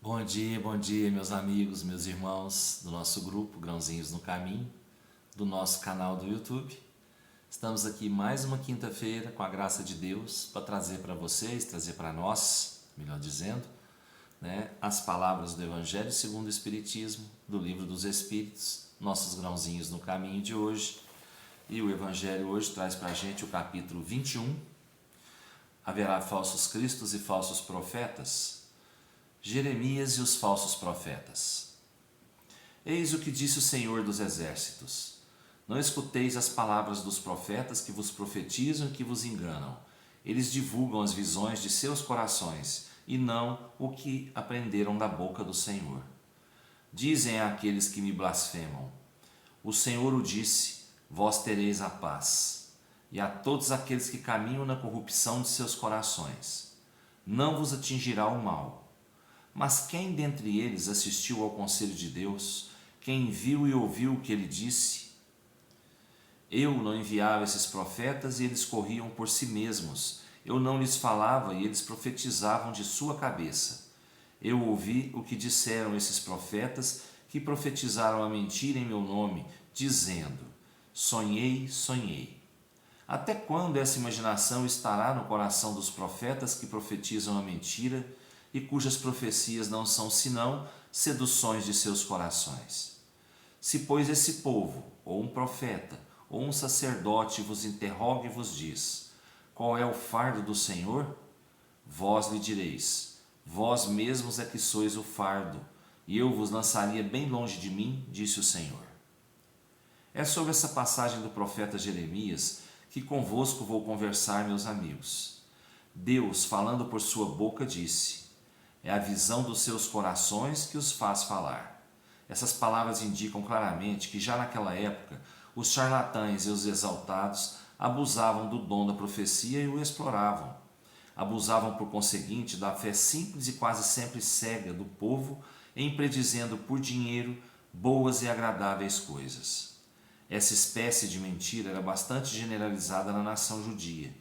Bom dia, meus amigos, meus irmãos do nosso grupo Grãozinhos no Caminho, do nosso canal do YouTube. Estamos aqui mais uma quinta-feira, com a graça de Deus, para trazer para vocês, trazer para nós, melhor dizendo, as palavras do Evangelho segundo o Espiritismo, do Livro dos Espíritos, nossos grãozinhos no caminho de hoje. E o Evangelho hoje traz para a gente o capítulo 21. Haverá falsos cristos e falsos profetas. Jeremias e os falsos profetas. Eis o que disse o Senhor dos Exércitos: Não escuteis as palavras dos profetas que vos profetizam e que vos enganam. Eles divulgam as visões de seus corações e não o que aprenderam da boca do Senhor. Dizem àqueles que me blasfemam: O Senhor o disse, vós tereis a paz. E a todos aqueles que caminham na corrupção de seus corações: Não vos atingirá o mal. Mas quem dentre eles assistiu ao conselho de Deus? Quem viu e ouviu o que ele disse? Eu não enviava esses profetas e eles corriam por si mesmos. Eu não lhes falava e eles profetizavam de sua cabeça. Eu ouvi o que disseram esses profetas que profetizaram a mentira em meu nome, dizendo: Sonhei, sonhei. Até quando essa imaginação estará no coração dos profetas que profetizam a mentira e cujas profecias não são senão seduções de seus corações? Se, pois, esse povo, ou um profeta, ou um sacerdote vos interroga e vos diz: Qual é o fardo do Senhor? Vós lhe direis: Vós mesmos é que sois o fardo, e eu vos lançaria bem longe de mim, disse o Senhor. É sobre essa passagem do profeta Jeremias que convosco vou conversar, meus amigos. Deus, falando por sua boca, disse: É a visão dos seus corações que os faz falar. Essas palavras indicam claramente que já naquela época os charlatães e os exaltados abusavam do dom da profecia e o exploravam. Abusavam, por conseguinte, da fé simples e quase sempre cega do povo em predizendo por dinheiro boas e agradáveis coisas. Essa espécie de mentira era bastante generalizada na nação judia,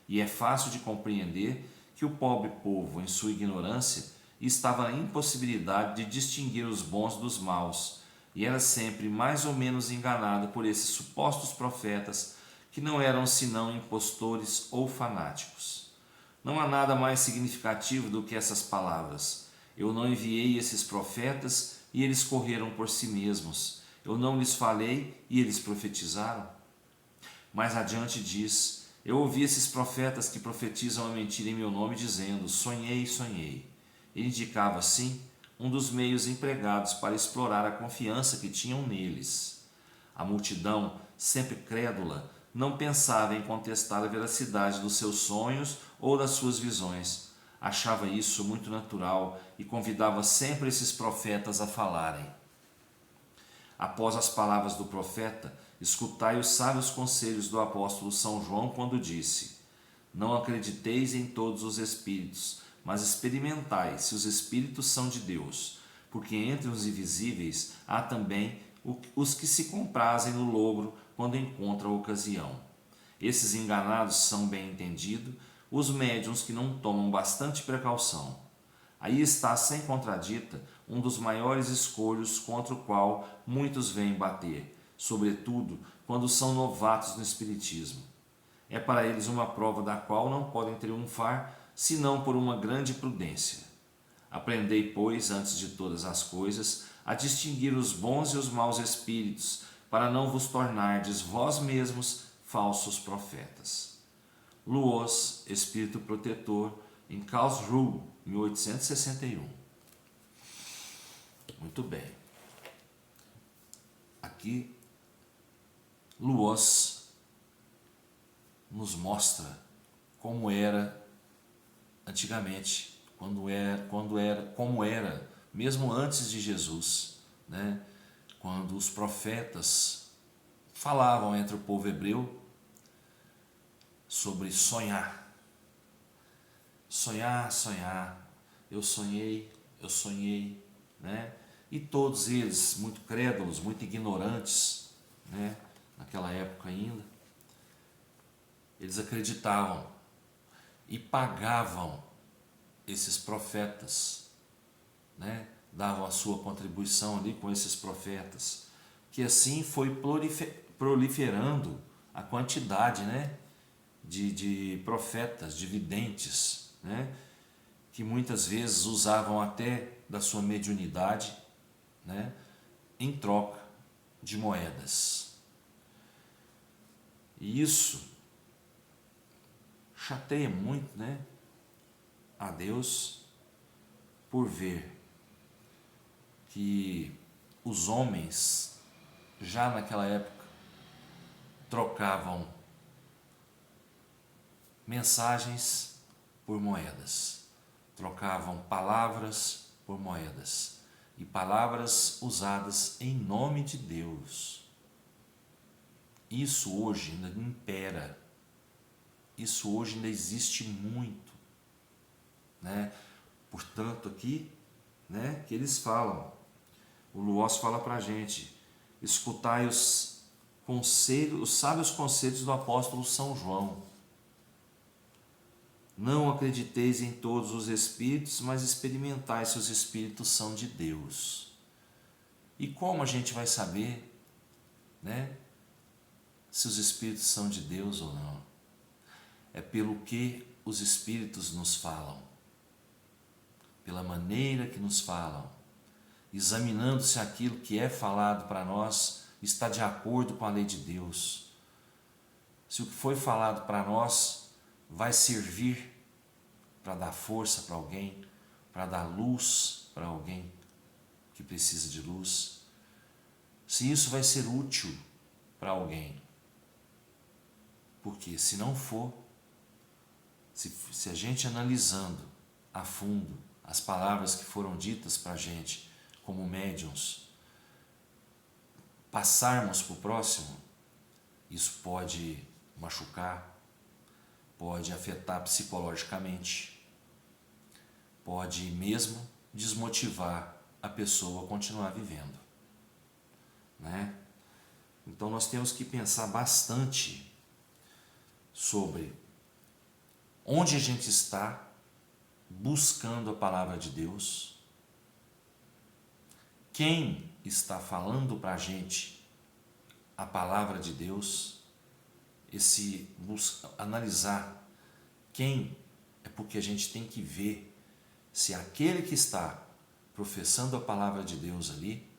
e é fácil de compreender que o pobre povo, em sua ignorância, estava na impossibilidade de distinguir os bons dos maus, e era sempre mais ou menos enganado por esses supostos profetas, que não eram senão impostores ou fanáticos. Não há nada mais significativo do que essas palavras: Eu não enviei esses profetas e eles correram por si mesmos. Eu não lhes falei e eles profetizaram. Mais adiante diz: Eu ouvi esses profetas que profetizam a mentira em meu nome, dizendo: Sonhei, sonhei. Ele indicava, assim, um dos meios empregados para explorar a confiança que tinham neles. A multidão, sempre crédula, não pensava em contestar a veracidade dos seus sonhos ou das suas visões. Achava isso muito natural e convidava sempre esses profetas a falarem. Após as palavras do profeta, escutai os sábios conselhos do apóstolo São João quando disse: Não acrediteis em todos os espíritos, mas experimentai se os espíritos são de Deus, porque entre os invisíveis há também os que se comprazem no logro quando encontram a ocasião. Esses enganados são, bem entendido, os médiuns que não tomam bastante precaução. Aí está, sem contradita, um dos maiores escolhos contra o qual muitos vêm bater, sobretudo quando são novatos no Espiritismo. É para eles uma prova da qual não podem triunfar, senão por uma grande prudência. Aprendei, pois, antes de todas as coisas, a distinguir os bons e os maus espíritos, para não vos tornardes vós mesmos falsos profetas. Luos, Espírito Protetor, em Karlsruhe, 1861. Muito bem. Aqui, Luos nos mostra como era antigamente, como era mesmo antes de Jesus, quando os profetas falavam entre o povo hebreu sobre sonhar. Sonhar, sonhar, eu sonhei, E todos eles, muito crédulos, muito ignorantes, naquela época ainda, eles acreditavam e pagavam esses profetas né, davam a sua contribuição ali com esses profetas, que assim foi proliferando a quantidade, né, de profetas, de videntes, né, que muitas vezes usavam até da sua mediunidade, né, em troca de moedas. E isso chateia muito, né, a Deus, por ver que os homens, já naquela época, trocavam mensagens por moedas, trocavam palavras por moedas, e palavras usadas em nome de Deus. Isso hoje ainda impera, isso hoje ainda existe muito, né? Portanto, aqui, né, que eles falam, o Luós fala para a gente: escutai os sábios conselhos do apóstolo São João. Não acrediteis em todos os espíritos, mas experimentai se os espíritos são de Deus. E como a gente vai saber, né, se os espíritos são de Deus ou não? É pelo que os espíritos nos falam, pela maneira que nos falam, examinando se aquilo que é falado para nós está de acordo com a lei de Deus. Se o que foi falado para nós vai servir para dar força para alguém, para dar luz para alguém que precisa de luz. Se isso vai ser útil para alguém. Porque se não for, se a gente analisando a fundo as palavras que foram ditas para a gente como médiuns, passarmos para o próximo, isso pode machucar, pode afetar psicologicamente, pode mesmo desmotivar a pessoa a continuar vivendo, né? Então nós temos que pensar bastante sobre onde a gente está buscando a palavra de Deus, quem está falando para a gente a palavra de Deus, analisar quem é, porque a gente tem que ver se aquele que está professando a palavra de Deus ali,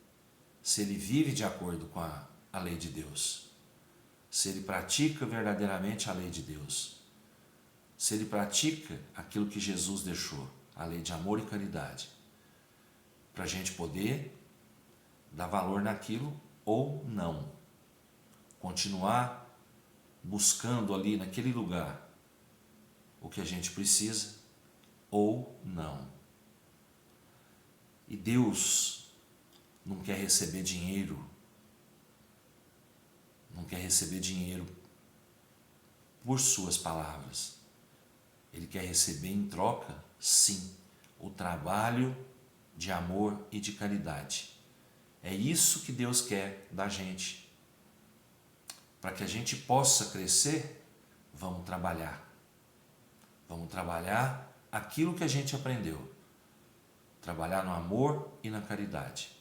se ele vive de acordo com a lei de Deus, se ele pratica verdadeiramente a lei de Deus, se ele pratica aquilo que Jesus deixou, a lei de amor e caridade, para a gente poder dar valor naquilo ou não, continuar buscando ali naquele lugar o que a gente precisa ou não. E Deus não quer receber dinheiro, não quer receber dinheiro por suas palavras. Ele quer receber em troca, sim, o trabalho de amor e de caridade. É isso que Deus quer da gente. Para que a gente possa crescer, vamos trabalhar. Vamos trabalhar aquilo que a gente aprendeu. Trabalhar no amor e na caridade.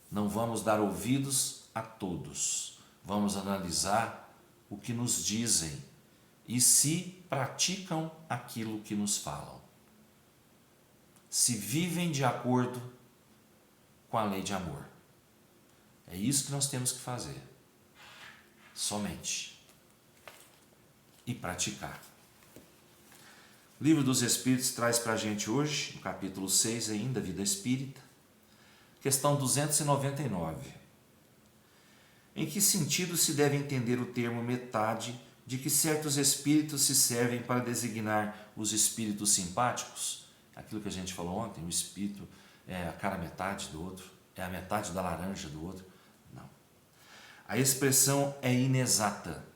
Não vamos dar ouvidos a todos. Vamos analisar o que nos dizem e se praticam aquilo que nos falam. Se vivem de acordo com a lei de amor. É isso que nós temos que fazer. Somente. E praticar. O Livro dos Espíritos traz para a gente hoje, no capítulo 6 ainda, Vida Espírita, questão 299. Em que sentido se deve entender o termo metade de que certos espíritos se servem para designar os espíritos simpáticos? Aquilo que a gente falou ontem, o espírito é a cara metade do outro, é a metade da laranja do outro. Não. A expressão é inexata.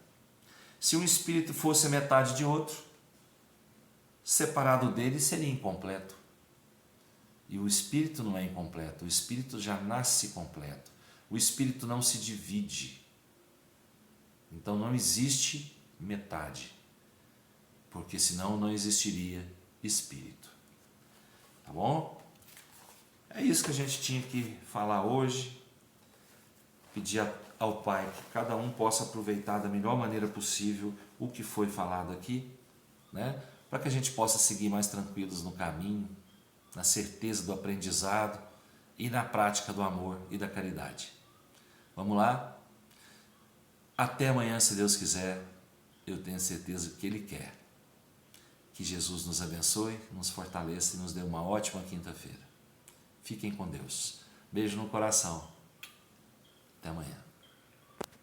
Se um espírito fosse a metade de outro, separado dele seria incompleto. E o espírito não é incompleto, o espírito já nasce completo. O espírito não se divide. Então não existe metade, porque senão não existiria espírito. Tá bom? isso que a gente tinha que falar hoje. Pedir ao Pai que cada um possa aproveitar da melhor maneira possível o que foi falado aqui, né? Para que a gente possa seguir mais tranquilos no caminho, na certeza do aprendizado e na prática do amor e da caridade. Vamos lá? Até amanhã, se Deus quiser. Eu tenho certeza que Ele quer. Que Jesus nos abençoe, nos fortaleça e nos dê uma ótima quinta-feira. Fiquem com Deus. Beijo no coração. Até amanhã.